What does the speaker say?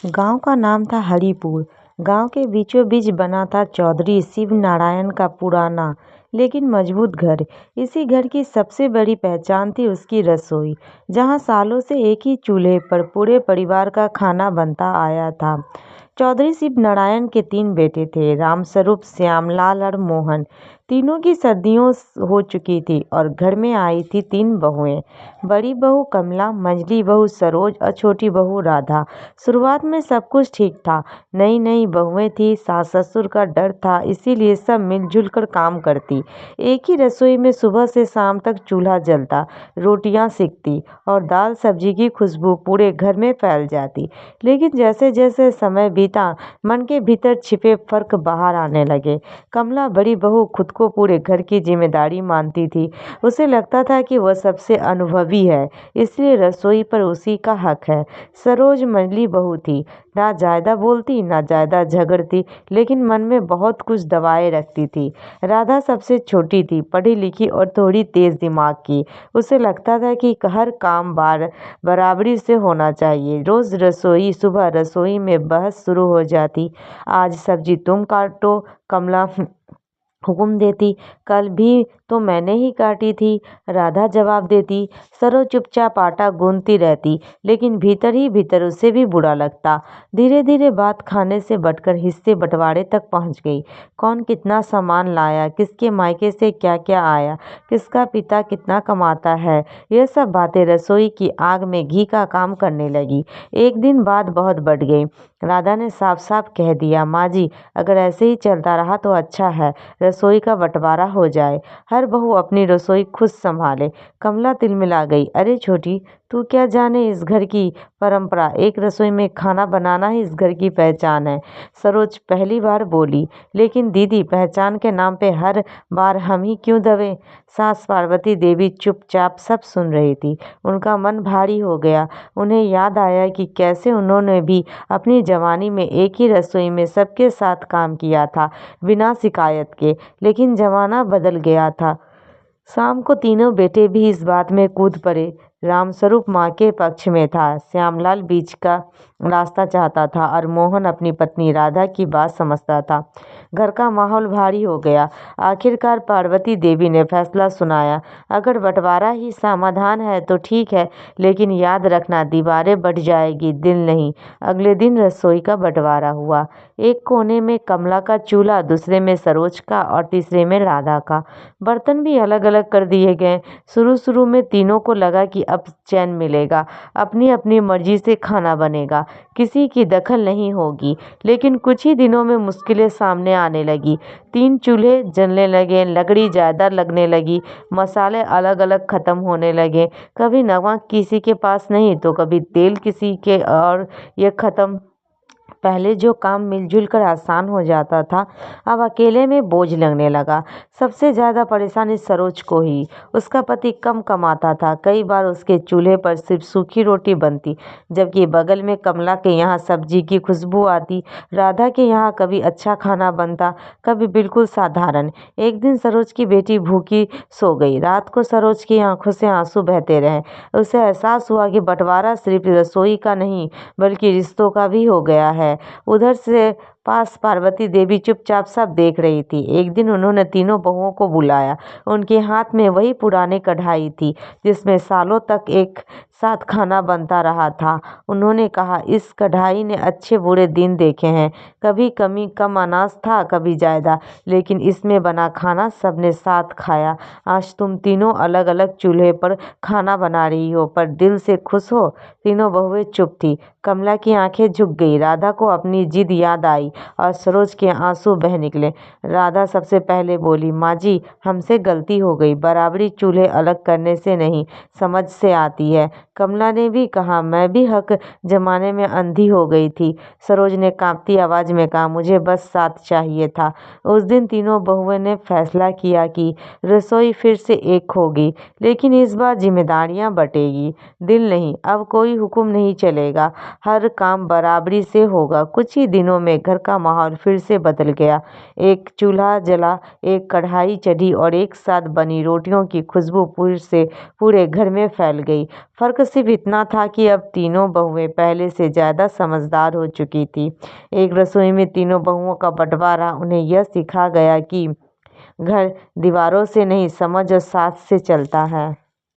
गांव का नाम था हरिपुर। गांव के बीचों बीच बना था चौधरी शिव नारायण का पुराना लेकिन मजबूत घर। इसी घर की सबसे बड़ी पहचान थी उसकी रसोई, जहां सालों से एक ही चूल्हे पर पूरे परिवार का खाना बनता आया था। चौधरी शिव नारायण के 3 बेटे थे, रामस्वरूप, श्यामलाल और मोहन। तीनों की सर्दियों हो चुकी थी और घर में आई थी 3 बहुएं। बड़ी बहू कमला, मंझली बहू सरोज और छोटी बहू राधा। शुरुआत में सब कुछ ठीक था। नई नई बहुएं थी, सास ससुर का डर था, इसीलिए सब मिलजुल कर काम करती। एक ही रसोई में सुबह से शाम तक चूल्हा जलता, रोटियां सिकती और दाल सब्जी की खुशबू पूरे घर में फैल जाती। लेकिन जैसे जैसे समय बीता, मन के भीतर छिपे फर्क बाहर आने लगे। कमला, बड़ी बहू, खुद को पूरे घर की जिम्मेदारी मानती थी। उसे लगता था कि वह सबसे अनुभवी है, इसलिए रसोई पर उसी का हक है। सरोज मंझली बहू थी, ना ज्यादा बोलती ना ज्यादा झगड़ती, लेकिन मन में बहुत कुछ दबाए रखती थी। राधा सबसे छोटी थी, पढ़ी लिखी और थोड़ी तेज दिमाग की। उसे लगता था कि हर काम बराबरी से होना चाहिए। रोज सुबह रसोई में बहस शुरू हो जाती। आज सब्जी तुम काटो, कमला हुक्म देती। कल भी तो मैंने ही काटी थी, राधा जवाब देती। सरो चुपचाप आटा गूंथती रहती, लेकिन भीतर ही भीतर उसे भी बुरा लगता। धीरे धीरे बात खाने से बढ़कर हिस्से बंटवारे तक पहुंच गई। कौन कितना सामान लाया, किसके मायके से क्या क्या आया, किसका पिता कितना कमाता है, यह सब बातें रसोई की आग में घी का काम करने लगी। एक दिन बात बहुत बढ़ गई। राधा ने साफ साफ कह दिया, माँ जी, अगर ऐसे ही चलता रहा तो अच्छा है, रसोई का बंटवारा हो जाए, हर बहू अपनी रसोई खुद संभाले। कमला तिलमिला गई, अरे छोटी, तू क्या जाने इस घर की परंपरा, एक रसोई में खाना बनाना ही इस घर की पहचान है। सरोज पहली बार बोली, लेकिन दीदी, पहचान के नाम पे हर बार हम ही क्यों दबे। सास पार्वती देवी चुपचाप सब सुन रही थी। उनका मन भारी हो गया। उन्हें याद आया कि कैसे उन्होंने भी अपनी जवानी में एक ही रसोई में सबके साथ काम किया था, बिना शिकायत के। लेकिन जमाना बदल गया था। शाम को तीनों बेटे भी इस बात में कूद पड़े। रामस्वरूप माँ के पक्ष में था, श्यामलाल बीच का रास्ता चाहता था और मोहन अपनी पत्नी राधा की बात समझता था। घर का माहौल भारी हो गया। आखिरकार पार्वती देवी ने फैसला सुनाया, अगर बंटवारा ही समाधान है तो ठीक है, लेकिन याद रखना, दीवारें बढ़ जाएगी, दिल नहीं। अगले दिन रसोई का बंटवारा हुआ। एक कोने में कमला का चूल्हा, दूसरे में सरोज का और तीसरे में राधा का। बर्तन भी अलग अलग कर दिए गए। शुरू शुरू में तीनों को लगा कि अब चैन मिलेगा, अपनी अपनी मर्जी से खाना बनेगा, किसी की दखल नहीं होगी। लेकिन कुछ ही दिनों में मुश्किलें सामने आने लगी। 3 चूल्हे जलने लगे, लकड़ी ज्यादा लगने लगी, मसाले अलग अलग खत्म होने लगे। कभी नमक किसी के पास नहीं तो कभी तेल किसी के, और ये खत्म। पहले जो काम मिलजुल कर आसान हो जाता था, अब अकेले में बोझ लगने लगा। सबसे ज्यादा परेशानी सरोज को ही। उसका पति कम कमाता था, कई बार उसके चूल्हे पर सिर्फ सूखी रोटी बनती, जबकि बगल में कमला के यहाँ सब्जी की खुशबू आती। राधा के यहाँ कभी अच्छा खाना बनता, कभी बिल्कुल साधारण। एक दिन सरोज की बेटी भूखी सो गई। रात को सरोज की आंखों से आंसू बहते रहे। उसे एहसास हुआ कि बंटवारा सिर्फ रसोई का नहीं, बल्कि रिश्तों का भी हो गया है। उधर से पास पार्वती देवी चुपचाप सब देख रही थी। एक दिन उन्होंने तीनों बहुओं को बुलाया। उनके हाथ में वही पुरानी कढ़ाई थी, जिसमें सालों तक एक साथ खाना बनता रहा था। उन्होंने कहा, इस कढ़ाई ने अच्छे बुरे दिन देखे हैं, कभी कमी कम अनाज था, कभी ज्यादा, लेकिन इसमें बना खाना सबने साथ खाया। आज तुम तीनों अलग अलग चूल्हे पर खाना बना रही हो, पर दिल से खुश हो। तीनों बहुएं चुप थी। कमला की आंखें झुक गई। राधा को अपनी जिद याद आई और सरोज के आंसू बह निकले। राधा सबसे पहले बोली, माँ जी, हमसे गलती हो गई, बराबरी चूल्हे अलग करने से नहीं, समझ से आती है। कमला ने भी कहा, मैं भी हक जमाने में अंधी हो गई थी। सरोज ने कांपती आवाज में कहा, मुझे बस साथ चाहिए था। उस दिन तीनों बहुओं ने फैसला किया कि रसोई फिर से एक होगी, लेकिन इस बार जिम्मेदारियां बटेगी, दिल नहीं। अब कोई हुक्म नहीं चलेगा, हर काम बराबरी से होगा। कुछ ही दिनों में घर का माहौल फिर से बदल गया। एक चूल्हा जला, एक कढ़ाई चढ़ी और एक साथ बनी रोटियों की खुशबू पूरे घर में फैल गई। फ़र्क सिर्फ इतना था कि अब तीनों बहुएं पहले से ज़्यादा समझदार हो चुकी थीं। एक रसोई में तीनों बहुओं का बंटवारा उन्हें यह सिखा गया कि घर दीवारों से नहीं, समझ और साथ से चलता है।